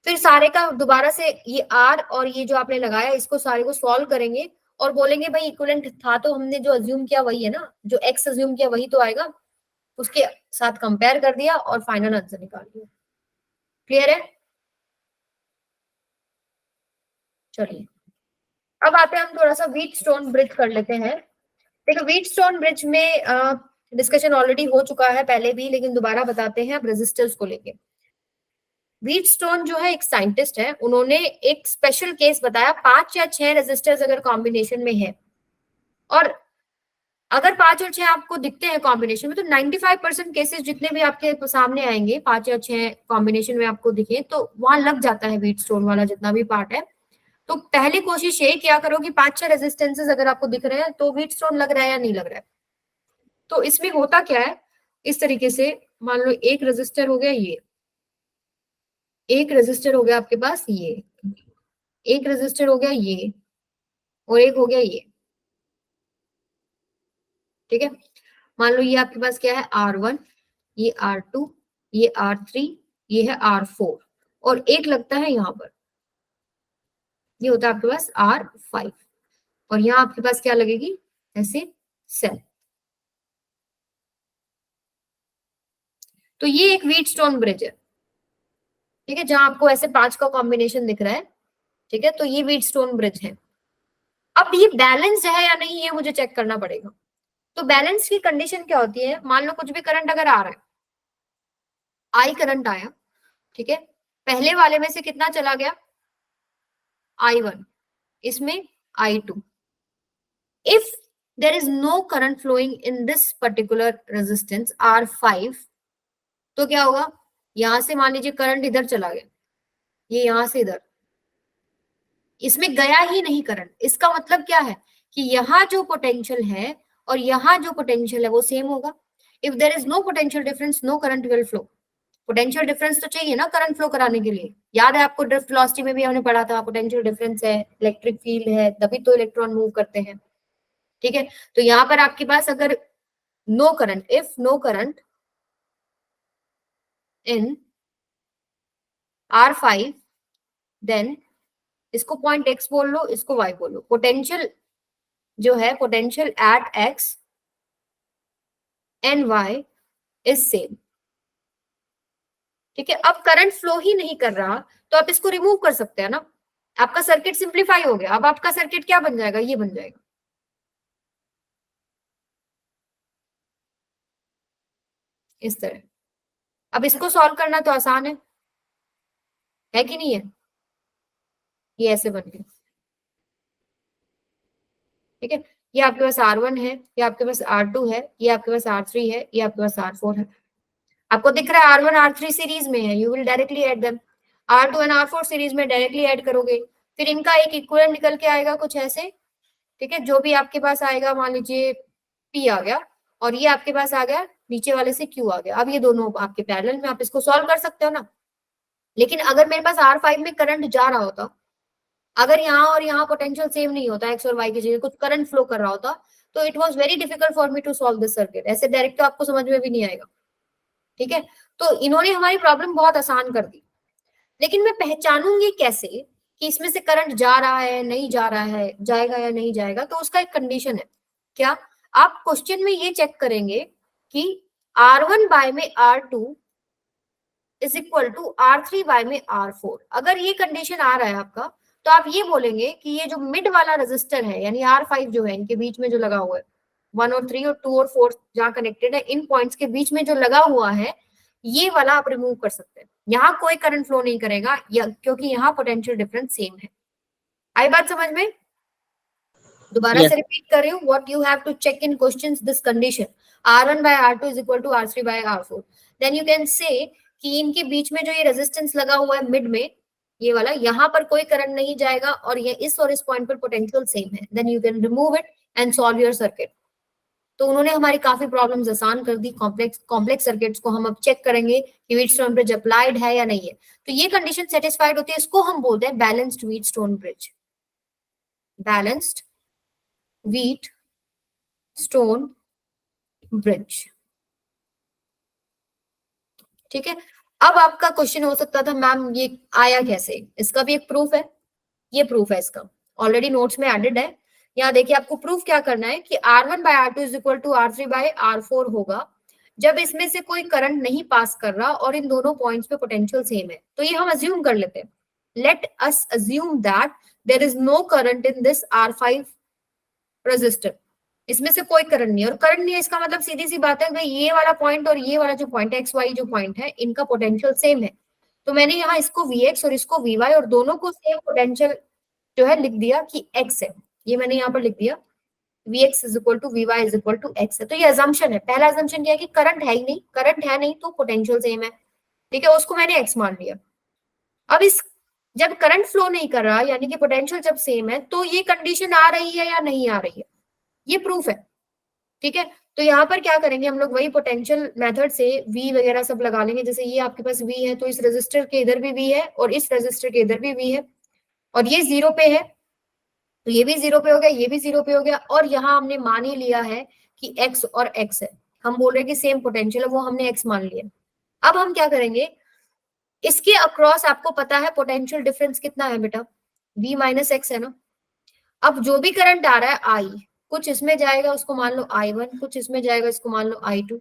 फिर सारे का दोबारा से ये आर और ये जो आपने लगाया इसको सारे को सॉल्व करेंगे और बोलेंगे भाई इक्विवेलेंट था तो हमने जो अज्यूम किया वही है ना, जो एक्स अज्यूम किया वही तो आएगा, उसके साथ कंपेयर कर दिया और फाइनल आंसर निकाल दिया। क्लियर है, चलिए अब आते हैं हम थोड़ा सा व्हीटस्टोन ब्रिज कर लेते हैं। देखो व्हीटस्टोन ब्रिज में डिस्कशन ऑलरेडी हो चुका है पहले भी, लेकिन दोबारा बताते हैं अब रेजिस्टर्स को लेके। व्हीटस्टोन जो है एक साइंटिस्ट है, उन्होंने एक स्पेशल केस बताया, 5 या 6 रेजिस्टर्स अगर कॉम्बिनेशन में है और अगर 5 और 6 आपको दिखते हैं कॉम्बिनेशन में, तो 95% केसेस जितने भी आपके सामने आएंगे 5 या 6 कॉम्बिनेशन में आपको दिखे तो वहां लग जाता है व्हीटस्टोन वाला जितना भी पार्ट है। तो पहली कोशिश ये किया करो कि 5-6 रेजिस्टेंसेस अगर आपको दिख रहे हैं तो व्हीटस्टोन लग रहा है या नहीं लग रहा है। तो इसमें होता क्या है, इस तरीके से मान लो एक रेजिस्टर हो गया ये, एक रेजिस्टर हो गया आपके पास ये, एक रेजिस्टर हो गया ये, और एक हो गया ये। ठीक है, मान लो ये आपके पास क्या है R1, ये R2, ये R3, ये है R4 और एक लगता है यहाँ पर, ये होता है आपके पास R5 और यहाँ आपके पास क्या लगेगी ऐसे सेल। तो ये एक व्हीटस्टोन ब्रिज है, ठीक है, जहां आपको ऐसे 5 का कॉम्बिनेशन दिख रहा है। ठीक है, तो ये व्हीटस्टोन ब्रिज है। अब ये बैलेंस है या नहीं ये मुझे चेक करना पड़ेगा। तो बैलेंस की कंडीशन क्या होती है, मान लो कुछ भी करंट अगर आ रहा है, आई करंट आया, ठीक है, पहले वाले में से कितना चला गया I1, इसमें I2। If there is no current flowing in this particular resistance R5, तो क्या होगा, यहां से मान लीजिए करंट इधर चला गया, ये यहां से इधर, इसमें गया ही नहीं करंट, इसका मतलब क्या है कि यहाँ जो पोटेंशियल है और यहाँ जो पोटेंशियल है वो सेम होगा। If there is no potential difference no current will flow. Potential difference तो चाहिए ना करंट फ्लो कराने के लिए। याद है आपको ड्रिफ्ट वेलोसिटी में भी हमने पढ़ा था, पोटेंशियल डिफरेंस है, इलेक्ट्रिक फील्ड है, तभी तो इलेक्ट्रॉन मूव करते हैं। ठीक है, तो यहाँ पर आपके पास अगर no current, if no current in R5 then इसको पॉइंट x बोल लो, इसको y बोल लो। पोटेंशियल जो है, potential at x and y is same. ठीक है, अब करंट फ्लो ही नहीं कर रहा तो आप इसको रिमूव कर सकते हैं ना, आपका सर्किट सिंप्लीफाई हो गया। अब आपका सर्किट क्या बन जाएगा, ये बन जाएगा। इस तरह। अब इसको सॉल्व करना तो आसान है कि नहीं है? ये ऐसे बन गया। ठीक है, ये आपके पास R1 है, ये आपके पास R2 है, ये आपके पास R3 है, ये आपके पास R4 है। आपको दिख रहा है R1 R3 सीरीज में है, you will directly add them. R2 and R4 series में डायरेक्टली ऐड करोगे, फिर इनका एक इक्विवेलेंट निकल के आएगा कुछ ऐसे। ठीक है, जो भी आपके पास आएगा, मान लीजिए P आ गया और ये आपके पास आ गया नीचे वाले से Q आ गया। अब ये दोनों आपके पैरेलल में, आप इसको सॉल्व कर सकते हो ना। लेकिन अगर मेरे पास R5 में करंट जा रहा होता, अगर यहाँ और यहाँ पोटेंशियल सेम नहीं होता, एक्स और वाई की जगह कुछ करंट फ्लो कर रहा होता, तो it was very difficult for me to solve this circuit. ऐसे डायरेक्ट तो आपको समझ में भी नहीं आएगा। ठीक है, तो इन्होंने हमारी प्रॉब्लम बहुत आसान कर दी। लेकिन मैं पहचानूंगी कैसे कि इसमें से करंट जा रहा है, नहीं जा रहा है, जाएगा या नहीं जाएगा? तो उसका एक कंडीशन है। क्या? आप क्वेश्चन में ये चेक करेंगे कि R1 बाय में R2 is equal to R3 bye में R4। अगर ये कंडीशन आ रहा है आपका, तो आप ये बोलेंगे कि ये जो मिड वाला रेजिस्टर है, यानी R5 जो है, इनके बीच में जो लगा हुआ है, 1 और 3 और 2 और 4 जहां कनेक्टेड है, इन पॉइंट्स के बीच में जो लगा हुआ है, ये वाला आप रिमूव कर सकते हैं। यहाँ कोई करंट फ्लो नहीं करेगा क्योंकि यहाँ पोटेंशियल डिफरेंस सेम है। आई बात समझ में? दोबारा Yes. से रिपीट कर रही हूँ, what you have to check in questions, this condition R1 by R2 is equal to R3 by R4, then you can say कि इनके बीच में जो ये रेजिस्टेंस लगा हुआ है मिड में, ये वाला, यहाँ पर कोई करंट नहीं जाएगा और ये इस और इस पॉइंट पर पोटेंशियल सेम है, then you can remove it and solve your circuit. तो उन्होंने हमारी काफी प्रॉब्लम्स आसान कर दी। कॉम्प्लेक्स सर्किट्स को हम अब चेक करेंगे कि व्हीटस्टोन ब्रिज अप्लाइड है या नहीं है। तो ये कंडीशन सेटिस्फाइड होती है, इसको हम बोलते हैं balanced Wheatstone bridge. Balanced Wheatstone bridge. ठीक है, अब आपका क्वेश्चन हो सकता था, मैम ये आया कैसे? इसका भी एक प्रूफ है, ये प्रूफ है इसका, ऑलरेडी नोट्स में एडेड है। यहाँ देखिए, आपको प्रूफ क्या करना है कि R1 by R2 is equal to R3 by R4 होगा जब इसमें से कोई करंट नहीं पास कर रहा और इन दोनों पॉइंट्स पे पोटेंशियल सेम है। तो ये हम अज्यूम कर लेते हैं, let us assume that there is no current in this R5 resistor. इसमें से कोई करंट नहीं, और करंट नहीं है इसका मतलब सीधी सी बात है भाई, ये वाला पॉइंट और ये वाला जो पॉइंट है, एक्स वाई जो पॉइंट है, इनका पोटेंशियल सेम है। तो मैंने यहाँ इसको Vx और इसको Vy और दोनों को सेम पोटेंशियल जो है लिख दिया कि x है। ये मैंने यहाँ पर लिख दिया Vx is equal to Vy is equal to x है। तो ये अजम्पशन है, पहला अजम्पशन क्या है कि करंट है ही नहीं, करंट है नहीं तो पोटेंशियल सेम है। ठीक है, उसको मैंने x मान लिया। अब इस जब करंट फ्लो नहीं कर रहा, यानी कि पोटेंशियल जब सेम है, तो ये कंडीशन आ रही है या नहीं आ रही है, ये प्रूफ है। ठीक है, तो यहाँ पर क्या करेंगे हम लोग, वही पोटेंशियल मेथड से V वगैरह सब लगा लेंगे। जैसे ये आपके पास V है, तो इस रेजिस्टर के इधर भी V है और इस रेजिस्टर के इधर भी V है, और ये 0 पे है तो ये भी 0 पे हो गया, ये भी 0 पे हो गया। और यहाँ हमने मान ही लिया है कि x और x है, हम बोल रहे हैं कि सेम पोटेंशियल है, वो हमने x मान लिया। अब हम क्या करेंगे, इसके अक्रॉस आपको पता है पोटेंशियल डिफरेंस कितना है बेटा, V माइनस एक्स है ना। अब जो भी करंट आ रहा है I, कुछ इसमें जाएगा उसको मान लो I1, कुछ इसमें जाएगा इसको मान लो I2।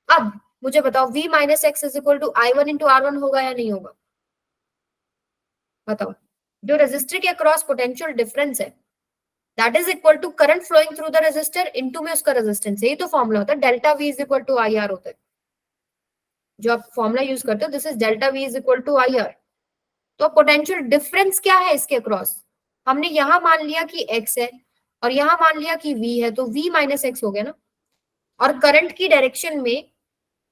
अब मुझे बताओ V minus X is equal to I1 into R1 होगा या नहीं होगा? बताओ। जो रेजिस्टर के अक्रॉस पोटेंशियल डिफरेंस है, that is equal to current flowing through the resistor into में उसका रेजिस्टेंस। यही तो फॉर्मूला होता है, delta V is equal to IR होता है। जो आप फॉर्मूला यूज करते हो, this is delta V is equal to IR। तो पोटेंशियल डिफरेंस क्या है इसके अक्रॉस? हमने यहां मान लिया कि x है और यहां मान लिया कि V है, तो V माइनस एक्स हो गया ना। और करंट की डायरेक्शन में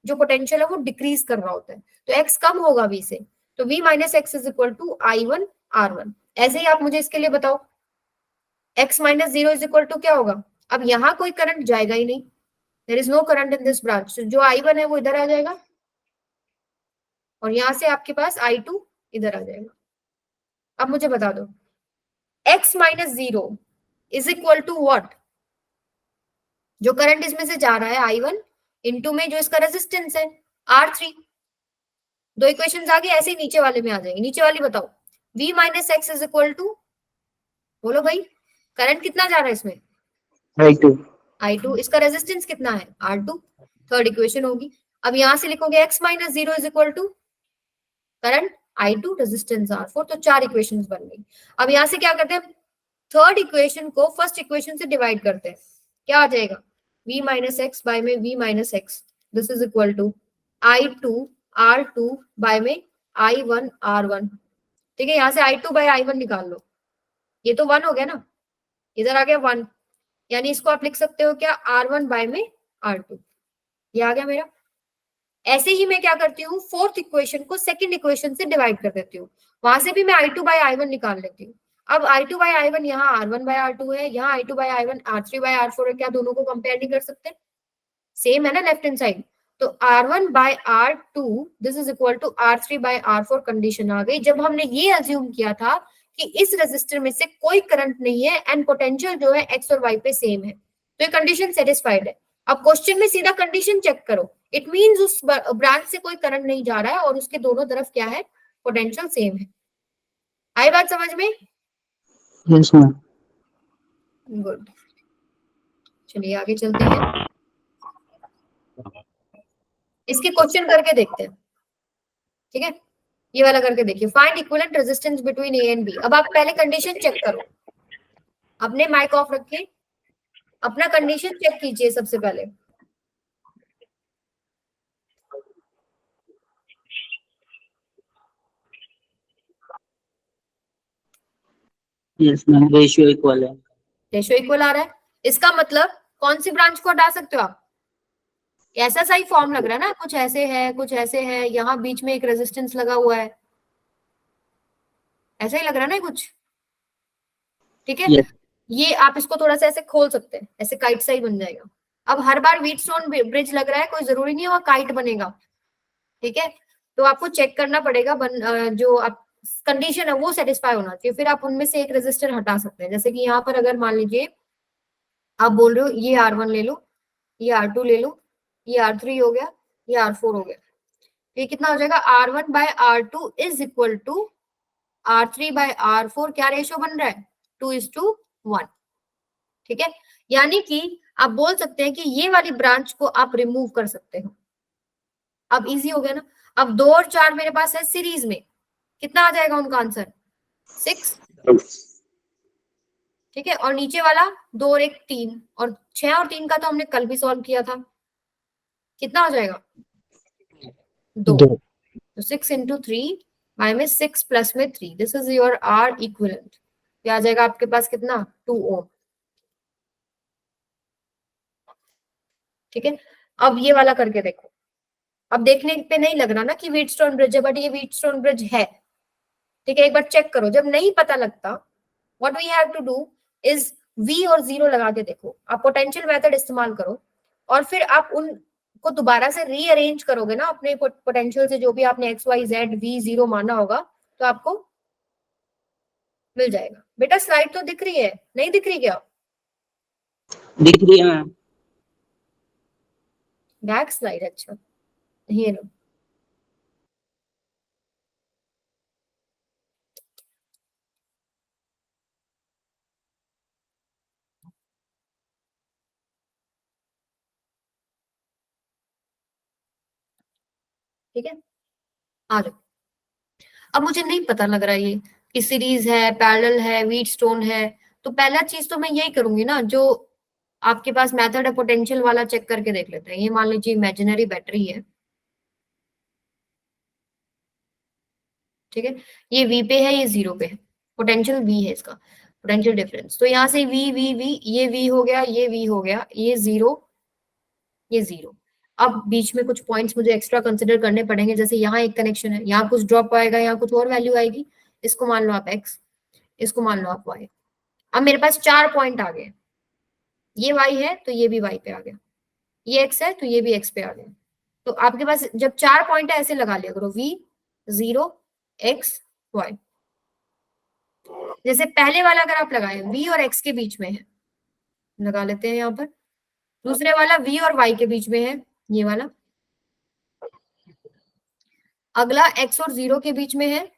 जो पोटेंशियल है वो डिक्रीज कर रहा होता है, तो x कम होगा V से, तो V minus X is equal to I1 R1। ऐसे ही आप मुझे इसके लिए बताओ, x minus 0 is equal to क्या होगा? अब यहाँ कोई करंट जाएगा ही नहीं, there is no current in this branch, जो I1 है वो इधर आ जाएगा और यहां से आपके पास I2 इधर आ जाएगा। अब मुझे बता दो x minus 0 is equal to what, जो करंट इसमें से जा रहा है I1 इनटू में जो इसका रेजिस्टेंस है R3। दो इक्वेशंस आ गई, ऐसे ही नीचे वाले में आ जाएंगे। नीचे वाली बताओ, v minus X is equal to, बोलो भाई करंट कितना जा रहा है इसमें, I2 I2, इसका रेजिस्टेंस कितना है R2, थर्ड इक्वेशन होगी। अब यहां से लिखोगे x minus 0 is equal to current I2 resistance R4, तो 4 इक्वेशंस बन गई। अब यहां से क्या करते हैं, थर्ड इक्वेशन को फर्स्ट इक्वेशन से डिवाइड करते हैं, क्या आ जाएगा v माइनस एक्स बाय में v minus x, this is equal to I2 R2 by में I1 R1। ठीक है, यहाँ से I2 बाय I1 निकाल लो, ये तो 1 हो गया ना, इधर आ गया 1, यानी इसको आप लिख सकते हो क्या R1 बाय में R2, ये आ गया मेरा। ऐसे ही मैं क्या करती हूँ, फोर्थ इक्वेशन को सेकंड इक्वेशन से डिवाइड कर देती हूँ, वहां से भी मैं I2 बाय I1 निकाल लेती हूँ। अब I2 बाय I1 यहाँ R1 बाय R2 है, यहाँ I2 bye I1 R3 by R4 है, क्या दोनों को कंपेयर नहीं कर सकते, सेम है ना लेफ्ट हैंड साइड। तो R1 by R2 this is equal to R3 by R4 condition आ गई, जब हमने ये अज्यूम किया था कि इस रेजिस्टर में से कोई करंट नहीं है एंड पोटेंशियल जो है एक्स और वाई पे सेम है, तो ये कंडीशन सेटिस्फाइड है। अब क्वेश्चन में सीधा कंडीशन चेक करो, इट मींस उस ब्रांच से कोई करंट नहीं जा रहा है और उसके दोनों तरफ क्या है, पोटेंशियल सेम है। आई बात समझ में? yes ma'am। गुड, चलिए आगे चलते हैं, इसके क्वेश्चन करके देखते हैं। ठीक है, ये वाला करके देखिए, find equivalent resistance between A and B. अब आप पहले कंडीशन चेक करो, अपने माइक ऑफ रखिए, अपना कंडीशन चेक कीजिए सबसे पहले। yes ma'am, रेशियो इक्वल है। रेशियो इक्वल आ रहा है, इसका मतलब कौन सी ब्रांच को हटा सकते हो आप, ऐसा सही फॉर्म लग रहा है ना, कुछ ऐसे है कुछ ऐसे है, यहाँ बीच में एक रेजिस्टेंस लगा हुआ है, ऐसा ही लग रहा है ना कुछ। ठीक है, yes ये आप इसको थोड़ा सा ऐसे खोल सकते हैं, ऐसे काइट सा ही बन जाएगा। अब हर बार व्हीटस्टोन ब्रिज लग रहा है, कोई जरूरी नहीं वहां काइट बनेगा। ठीक है, तो आपको चेक करना पड़ेगा जो आप कंडीशन है वो सेटिस्फाई होना चाहिए, फिर आप उनमें से एक रेजिस्टर हटा सकते हैं। जैसे कि यहाँ पर अगर मान लीजिए आप बोल रहे हो ये R1 ले लो, ये R2 ले लो, ये R3 हो गया, ये R4 हो गया, ये कितना हो जाएगा, R1 by R2 is equal to R3 by R4, क्या रेशियो बन रहा है 2:1। ठीक है, यानी कि आप बोल सकते हैं कि ये वाली ब्रांच को आप रिमूव कर सकते हो। अब इजी हो गया ना। अब 2 और 4 मेरे पास है सीरीज में, कितना आ जाएगा उनका आंसर 6। ठीक है, और नीचे वाला 2 और 1 3, और 6 और 3 का तो हमने कल भी सॉल्व किया था, कितना हो जाएगा 2, दो। तो 6 इंटू 3 बाय में 6 प्लस में 3, this is your R equivalent. क्या आ जाएगा आपके पास, कितना 2 ओम। ठीक है, अब ये वाला करके देखो, अब देखने पे नहीं लग रहा ना कि व्हीटस्टोन ब्रिज है, बट ये व्हीटस्टोन ब्रिज है। ठीक है, एक बार चेक करो, जब नहीं पता लगता what we have to do is V और 0 लगा के देखो, आप पोटेंशियल मेथड इस्तेमाल करो और फिर आप उनको दोबारा से रीअरेंज करोगे ना अपने पोटेंशियल से, जो भी आपने एक्स वाई जेड V0 माना होगा, तो आपको मिल जाएगा। बेटा स्लाइड तो दिख रही है, नहीं दिख रही क्या, दिख रही है मैम। बैक स्लाइड, अच्छा ये लो। ठीक है, आ जाओ। अब मुझे नहीं पता लग रहा ये कि सीरीज है, पैरेलल है, व्हीटस्टोन है, तो पहला चीज तो मैं यही करूंगी ना, जो आपके पास मेथड है पोटेंशियल वाला, चेक करके देख लेते हैं। ये मान लीजिए इमेजिनरी बैटरी है, ठीक है, ये V पे है, ये 0 पे है, पोटेंशियल V है इसका, पोटेंशियल डिफरेंस। तो यहाँ से V V V, ये V हो गया, ये V हो गया, ये 0, ये 0। अब बीच में कुछ पॉइंट्स मुझे एक्स्ट्रा कंसिडर करने पड़ेंगे, जैसे यहाँ एक कनेक्शन है, यहाँ कुछ ड्रॉप आएगा, यहाँ कुछ और वैल्यू आएगी, इसको मान लो आप X, इसको मान लो आप Y। अब मेरे पास 4 पॉइंट आ गए, ये Y है तो ये भी Y पे आ गया, ये x है तो ये भी x पे आ गया। तो आपके पास जब 4 पॉइंट है ऐसे लगा लिया करो, v 0 x y। जैसे पहले वाला अगर आप लगाए v और x के बीच में है, लगा लेते हैं यहाँ पर। दूसरे वाला v और y के बीच में है, ये वाला। अगला x और 0 के बीच में है।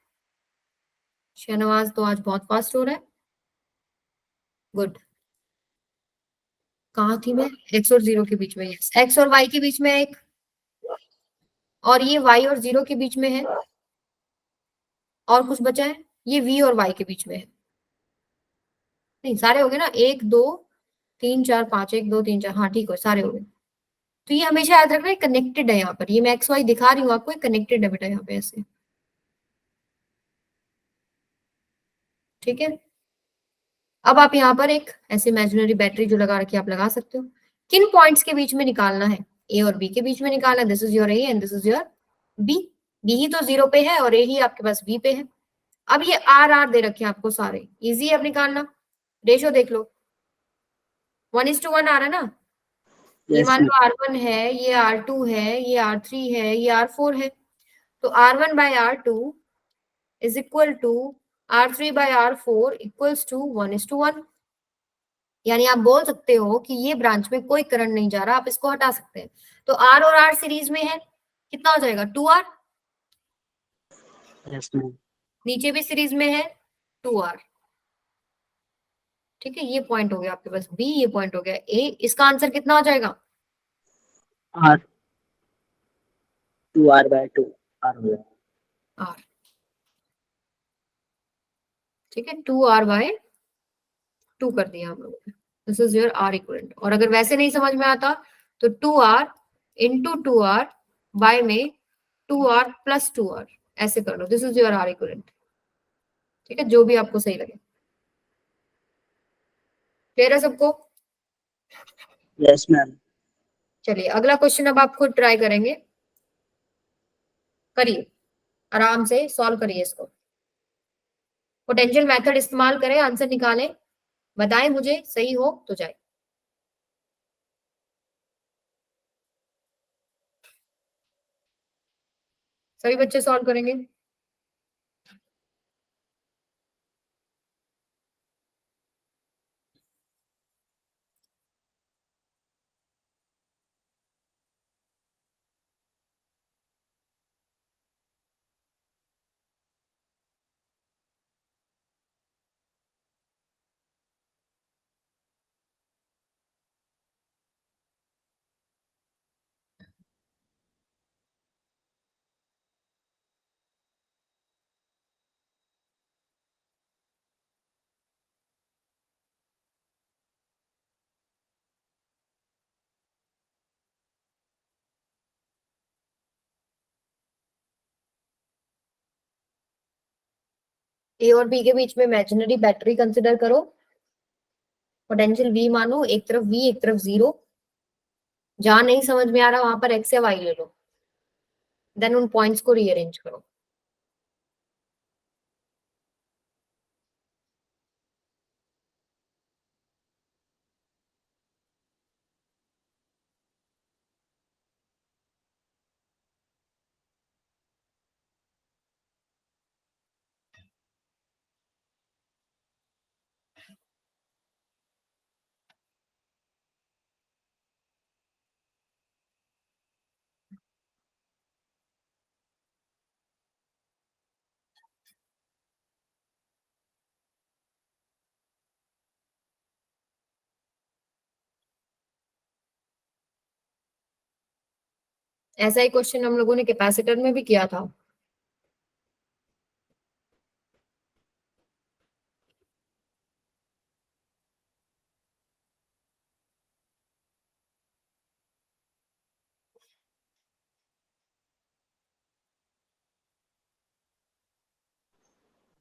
शहनवाज तो आज बहुत फास्ट हो रहा है, गुड। कहाँ थी मैं? x और 0 के बीच में, यस। x और y के बीच में है एक, और ये y और 0 के बीच में है, और कुछ बचा है, ये v और y के बीच में है। नहीं, सारे हो गए ना, 1 2 3 4 5, 1 2 3 4, हाँ ठीक है, सारे हो गए। तो ये हमेशा याद रखना है, कनेक्टेड है यहाँ पर। ये मैं एक्स वाई दिखा रही हूँ आपको, कनेक्टेड है बेटा यहाँ पे ऐसे, ठीक है। अब आप यहाँ पर एक ऐसे इमेजिनरी बैटरी जो लगा रखी है आप लगा सकते हो। किन पॉइंट्स के बीच में निकालना है? ए और बी के बीच में निकालना है। This is your A and this is your B. B ही तो 0 पे है और ए ही आपके पास बी पे है। अब ये आर आर दे रखे हैं आपको सारे, इजी है अब निकालना। रेशो देख लो, 1:1 आ रहा है ना। ये Yes, मान ma'am. लो R1 है, ये R2 है, ये R3 है, ये R4 है। तो R1 by R2 is equal to R3 by R4 equals to 1:1। यानी आप बोल सकते हो कि ये ब्रांच में कोई करंट नहीं जा रहा, आप इसको हटा सकते हैं। तो R और R सीरीज में है, कितना हो जाएगा? 2R। Yes, ma'am. नीचे भी सीरीज में है, 2R। ठीक है, ये पॉइंट हो गया आपके पास B, ये पॉइंट हो गया A। इसका आंसर कितना हो जाएगा? R 2R by 2 R हो गया। R, ठीक है, 2R by 2 कर दिया हम लोगों ने। This is your R equivalent. और अगर वैसे नहीं समझ में आता तो 2R इंटू 2R बाय में 2R प्लस 2R ऐसे कर लो। This is your R equivalent, ठीक है, जो भी आपको सही लगे। क्लियर है सबको? Yes, ma'am. चलिए अगला क्वेश्चन अब आप खुद ट्राई करेंगे, करिए, आराम से सॉल्व करिए इसको। पोटेंशियल मेथड इस्तेमाल करें, आंसर निकालें, बताएं मुझे, सही हो तो जाए। सभी बच्चे सॉल्व करेंगे? ए और बी के बीच में इमेजिनरी बैटरी कंसिडर करो। पोटेंशियल V मानो, एक तरफ V एक तरफ 0। जहां नहीं समझ में आ रहा वहां पर x या y ले लो, देन उन पॉइंट्स को रीअरेंज करो। ऐसा ही क्वेश्चन हम लोगों ने कैपेसिटर में भी किया था।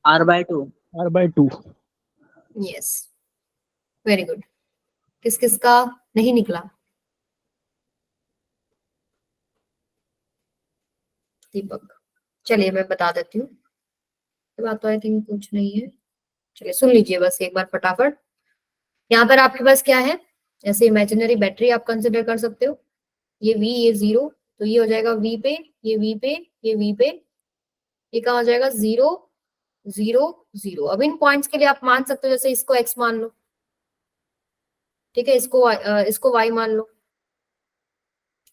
R by 2. R by 2. Yes, very good. किस किस का नहीं निकला? दीपक, चलिए मैं बता देती हूँ, ये बात तो आई थिंक कुछ नहीं है। चलिए सुन लीजिए बस एक बार फटाफट। यहाँ पर आपके पास क्या है, जैसे इमेजिनरी बैटरी आप कंसिडर कर सकते हो। ये v, ये 0, तो ये हो जाएगा v पे, ये v पे, ये v पे, ये कहाँ हो जाएगा 0 0 0। अब इन पॉइंट्स के लिए आप मान सकते हो, जैसे इसको x मान लो, ठीक है, इसको y मान लो,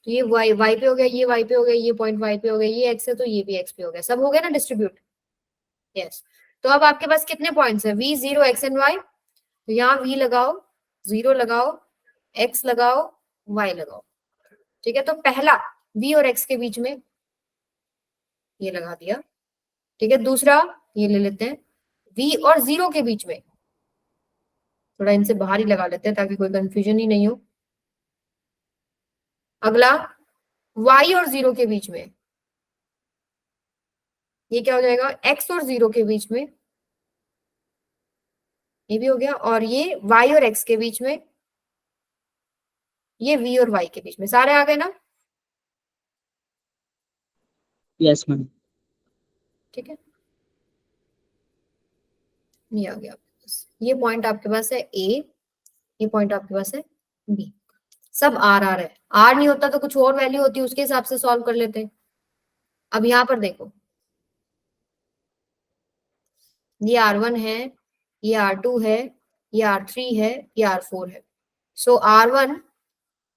तो ये y पे हो गया, ये y पे हो गया, ये पॉइंट y पे हो गया, ये x है तो ये भी x पे हो गया, सब हो गया ना डिस्ट्रीब्यूट। यस, तो अब आपके पास कितने पॉइंट्स है, v 0 x एंड y, तो यहाँ v लगाओ, 0 लगाओ, x लगाओ, y लगाओ, ठीक है। तो पहला v और x के बीच में ये लगा दिया, ठीक है। दूसरा ये ले लेते हैं v और 0 के बीच में, थोड़ा इनसे बाहर ही लगा लेते हैं ताकि कोई कंफ्यूजन ही नहीं हो। अगला y और 0 के बीच में, ये क्या हो जाएगा, x और 0 के बीच में, ये भी हो गया। और ये y और x के बीच में, ये v और y के बीच में, सारे आ गए ना, यस मैम। ठीक है। ये आ गया आपके पास, ये पॉइंट आपके पास है a, ये पॉइंट आपके पास है b, सब आर आर है। आर नहीं होता तो कुछ और वैल्यू होती है, उसके हिसाब से सॉल्व कर लेते हैं। अब यहाँ पर देखो, ये R1 है, ये R2 है, ये R3 है, ये R4 है। सो R1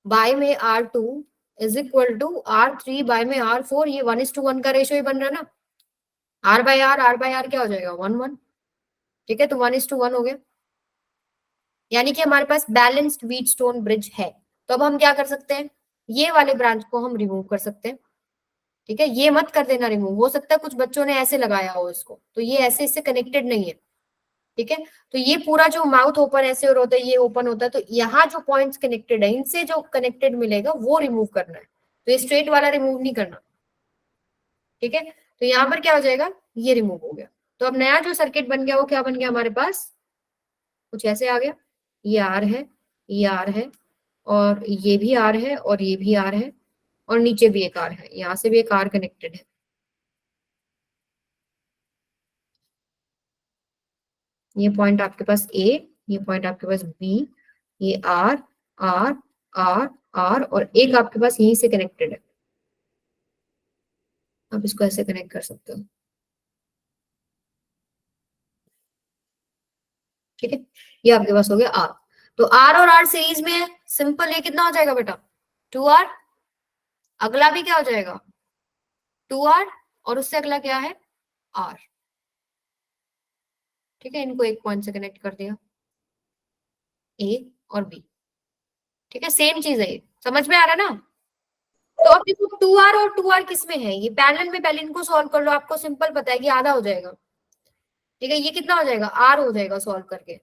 बाय में R2 is equal to R3 bye में R4, ये 1:1 का रेशियो ही बन रहा है ना, R बाय R क्या हो जाएगा 1 1, ठीक है, तो 1:1 हो गया। यानी कि हमारे पास बैलेंस्ड व्हीटस्टोन ब्रिज है। तो अब हम क्या कर सकते हैं, ये वाले ब्रांच को हम रिमूव कर सकते हैं, ठीक है। ये मत कर देना रिमूव, हो सकता है कुछ बच्चों ने ऐसे लगाया हो इसको, तो ये ऐसे इससे कनेक्टेड नहीं है, ठीक है। तो ये पूरा जो माउथ ओपन ऐसे और होता है, ये ओपन होता है, तो यहाँ जो पॉइंट्स कनेक्टेड है, इनसे जो कनेक्टेड मिलेगा वो रिमूव करना है, तो ये स्ट्रेट वाला रिमूव नहीं करना, ठीक है। तो यहाँ पर क्या हो जाएगा, ये रिमूव हो गया। तो अब नया जो सर्किट बन गया वो क्या बन गया हमारे पास, कुछ ऐसे आ गया, ये आर है, ये आर है, और ये भी आर है, और ये भी आर है, और नीचे भी एक आर है, यहाँ से भी एक आर कनेक्टेड है। ये पॉइंट आपके पास ए, ये पॉइंट आपके पास बी, ये आर आर आर आर, और एक आपके पास यहीं से कनेक्टेड है, आप इसको ऐसे कनेक्ट कर सकते हो, ठीक है। ये आपके पास हो गया आर। तो आर और आर सीरीज में है, सिंपल, ये कितना हो जाएगा बेटा 2R, अगला भी क्या हो जाएगा 2R, और उससे अगला क्या है R, ठीक है। इनको एक पॉइंट से कनेक्ट कर दिया, A और B, ठीक है, सेम चीज है, ये समझ में आ रहा है ना। तो अब देखो 2R और 2R किस में है, ये पैरेलल में, पहले इनको सॉल्व कर लो, आपको सिंपल पता है कि आधा हो जाएगा, ठीक है। ये कितना हो जाएगा R हो जाएगा सॉल्व करके,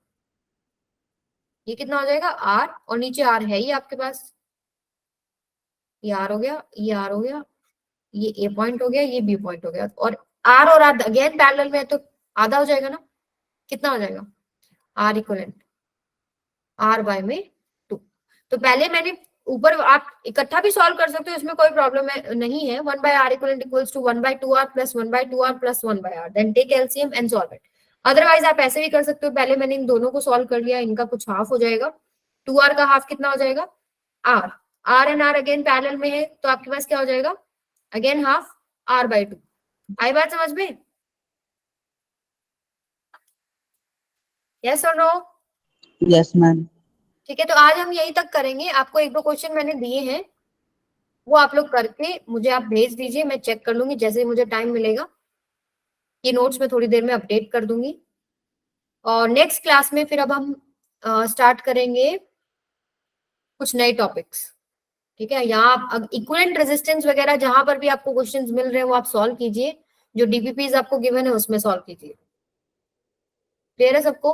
ये कितना हो जाएगा R, और नीचे R है ही आपके पास, ये R हो गया, ये R हो गया, ये A पॉइंट हो गया, ये B पॉइंट हो गया, और R और R अगेन पैरेलल में है तो आधा हो जाएगा ना, कितना हो जाएगा R इक्वलेंट R बाय में 2। तो पहले मैंने ऊपर, आप इकट्ठा भी सॉल्व कर सकते हो, इसमें कोई प्रॉब्लम नहीं है। 1/r equivalent equals to 1/2r plus 1/2r plus 1/r, then take LCM and solve it. Otherwise आप ऐसे भी कर सकते हो, पहले मैंने इन दोनों को सॉल्व कर लिया, इनका कुछ हाफ हो जाएगा, 2r का हाफ कितना हो जाएगा r, r and r again parallel में है, तो आपके पास क्या हो जाएगा अगेन हाफ r/2। आई बात समझ में, यस और नो? Yes ma'am. ठीक है, तो आज हम यहीं तक करेंगे। आपको एक दो क्वेश्चन मैंने दिए हैं, वो आप लोग करके मुझे आप भेज दीजिए, मैं चेक कर लूंगी, जैसे ही मुझे टाइम मिलेगा ये नोट्स में थोड़ी देर में अपडेट कर दूंगी। और नेक्स्ट क्लास में फिर अब हम स्टार्ट करेंगे कुछ नए टॉपिक्स, ठीक है। यहाँ आप इक्विवेलेंट रेजिस्टेंस वगैरह जहां पर भी आपको क्वेश्चंस मिल रहे हैं वो आप सॉल्व कीजिए, जो डीपीपीज आपको गिवन है उसमें सॉल्व कीजिए। क्लियर है सबको?